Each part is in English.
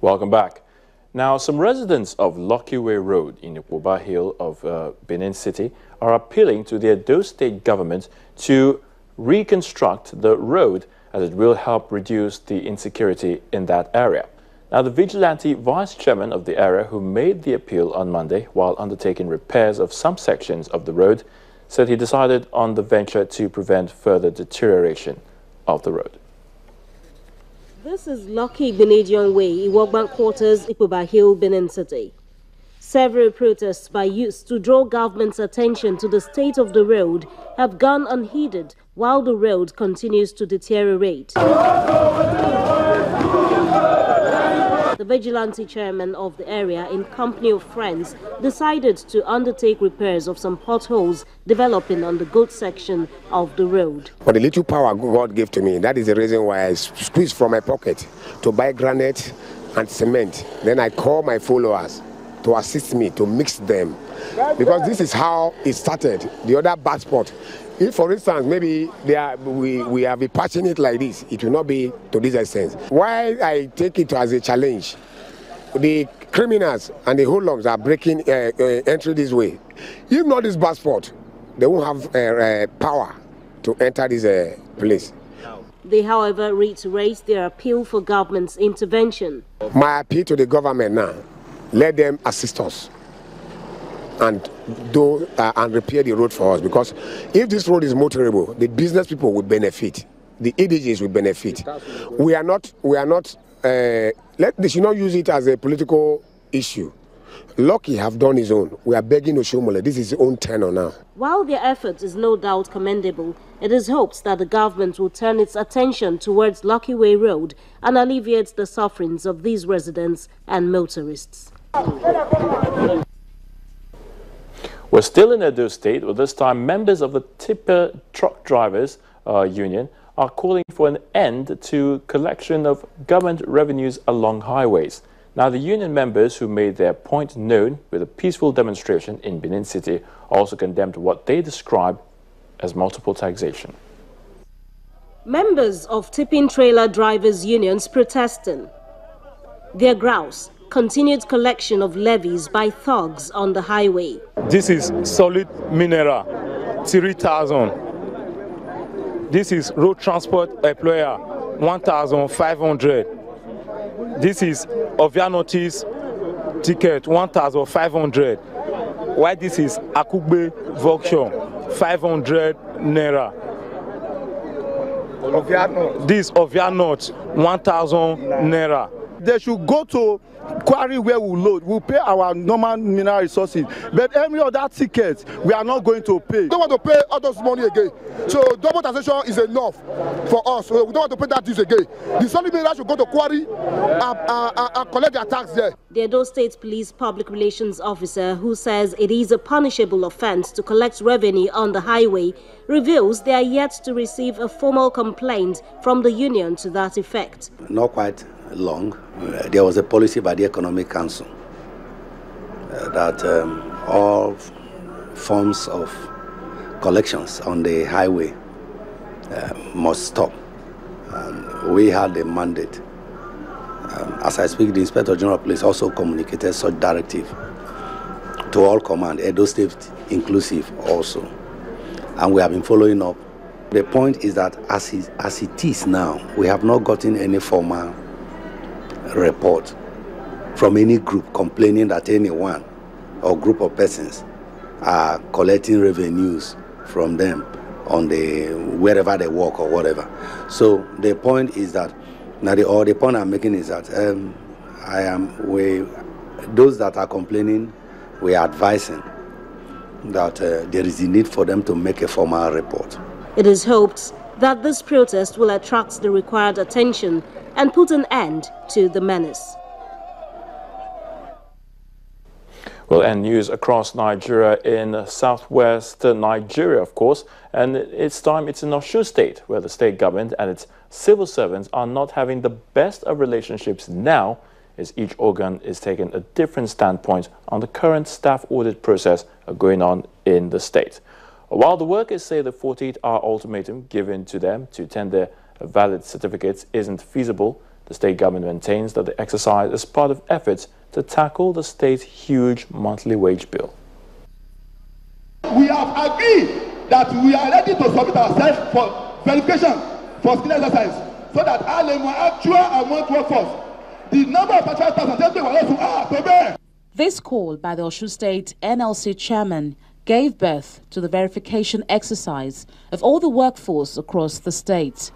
Welcome back. Now, some residents of Lucky Way Road in Ikoba Hill of Benin City are appealing to the Edo State government to reconstruct the road as it will help reduce the insecurity in that area. Now, the vigilante vice chairman of the area who made the appeal on Monday while undertaking repairs of some sections of the road said he decided on the venture to prevent further deterioration of the road. This is Lucky Benedion Way, Iwagban Quarters, Ikoba Hill, Benin City. Several protests by youths to draw government's attention to the state of the road have gone unheeded while the road continues to deteriorate. The vigilante chairman of the area, in company of friends, decided to undertake repairs of some potholes developing on the Govt section of the road. For the little power God gave to me, that is the reason why I squeezed from my pocket to buy granite and cement. Then I call my followers to assist me to mix them, because this is how it started. The other bad spot, if for instance maybe we have been patching it like this, it will not be to this extent. Why I take it as a challenge, the criminals and the hoodlums are breaking entry this way. If not this bad spot, they won't have power to enter this place. They, however, reiterate their appeal for government's intervention. My appeal to the government now, let them assist us and do and repair the road for us, because if this road is motorable, the business people will benefit, the EDGs will benefit. They should not use it as a political issue. Lucky have done his own. We are begging Osun, this is his own tenor now. While their effort is no doubt commendable, it is hoped that the government will turn its attention towards Lucky Way Road and alleviate the sufferings of these residents and motorists. We're still in Edo State, but this time members of the Tipper Truck Drivers Union are calling for an end to collection of government revenues along highways. Now, the union members who made their point known with a peaceful demonstration in Benin City also condemned what they describe as multiple taxation. Members of tipping trailer drivers unions protesting. Their grouse: continued collection of levies by thugs on the highway. This is solid mineral, 3,000. This is road transport employer, 1,500. This is Ovia notice ticket, 1,500. Why this is Akugbe Vauction, 500 naira. This Ovia note, 1,000 naira. They should go to quarry where we load. We pay our normal mineral resources, but every other ticket we are not going to pay. We don't want to pay all those money again. So double taxation is enough for us. So we don't want to pay that dues again. The solid mineral should go to quarry and collect their tax there. The Edo State Police Public Relations Officer, who says it is a punishable offense to collect revenue on the highway, reveals they are yet to receive a formal complaint from the union to that effect. Not quite long. There was a policy by the Economic Council that all forms of collections on the highway must stop. We had a mandate. As I speak, the Inspector General of Police also communicated such directive to all command, Edo State inclusive also. And we have been following up. The point is that as it is now, we have not gotten any formal report from any group complaining that anyone or group of persons are collecting revenues from them on the wherever they work or whatever. So the point is that the point I'm making is that those that are complaining, we are advising that there is a need for them to make a formal report. It is hoped that this protest will attract the required attention and put an end to the menace. Well, and news across Nigeria in southwest Nigeria, of course, and it's in Osun State, where the state government and its civil servants are not having the best of relationships now, as each organ is taking a different standpoint on the current staff audit process going on in the state. While the workers say the 48-hour ultimatum given to them to tender valid certificates isn't feasible, The state government maintains that the exercise is part of efforts to tackle the state's huge monthly wage bill. We have agreed that we are ready to submit ourselves for verification for skill exercise so that our actual amount workforce, the number of 5,000 This call by the Osun State NLC chairman gave birth to the verification exercise of all the workforce across the state.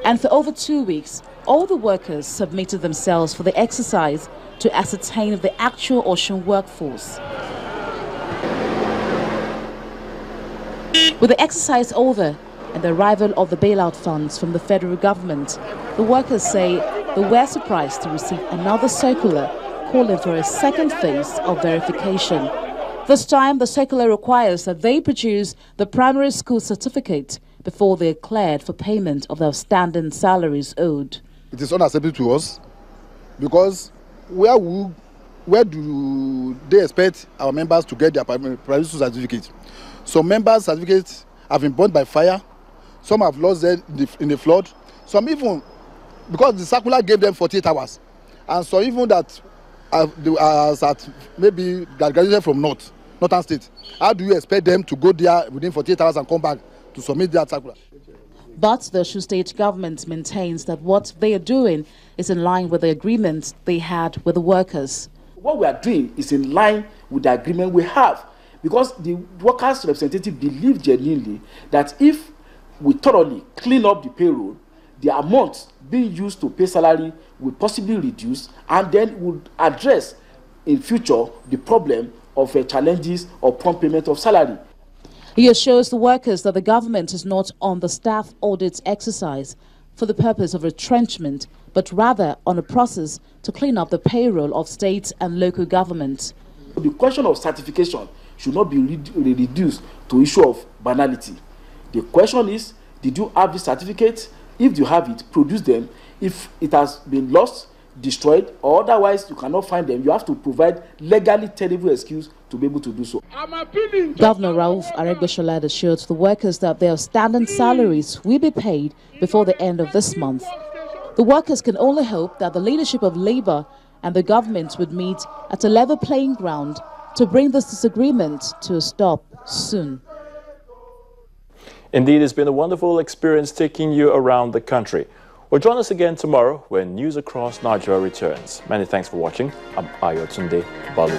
And for over 2 weeks, all the workers submitted themselves for the exercise to ascertain the actual Osun workforce. With the exercise over and the arrival of the bailout funds from the federal government, the workers say they were surprised to receive another circular calling for a second phase of verification. This time, the circular requires that they produce the primary school certificate before they are cleared for payment of the outstanding salaries owed. It is unacceptable to us because where do they expect our members to get their primary school certificate? Some members' certificates have been burnt by fire, some have lost them in the flood, some even, because the circular gave them 48 hours, and so even that maybe that graduated from Northern State, how do you expect them to go there within 48 hours and come back to submit that circular? But the Osun State government maintains that what they are doing is in line with the agreement they had with the workers. What we are doing is in line with the agreement we have, because the workers' representative believe genuinely that if we thoroughly clean up the payroll, the amount being used to pay salary will possibly reduce, and then would address in future the problem of challenges of prompt payment of salary. He assures the workers that the government is not on the staff audit exercise for the purpose of retrenchment, but rather on a process to clean up the payroll of state and local governments. The question of certification should not be reduced to issue of banality. The question is, did you have the certificate? If you have it, produce them. If it has been lost, destroyed, or otherwise you cannot find them, you have to provide legally tenable excuse to be able to do so. Governor Rauf Aregbesola assured the workers that their standing salaries will be paid before the end of this month. The workers can only hope that the leadership of Labour and the government would meet at a level playing ground to bring this disagreement to a stop soon. Indeed, it's been a wonderful experience taking you around the country. Well, join us again tomorrow when News Across Nigeria returns. Many thanks for watching. I'm Ayotunde Balu.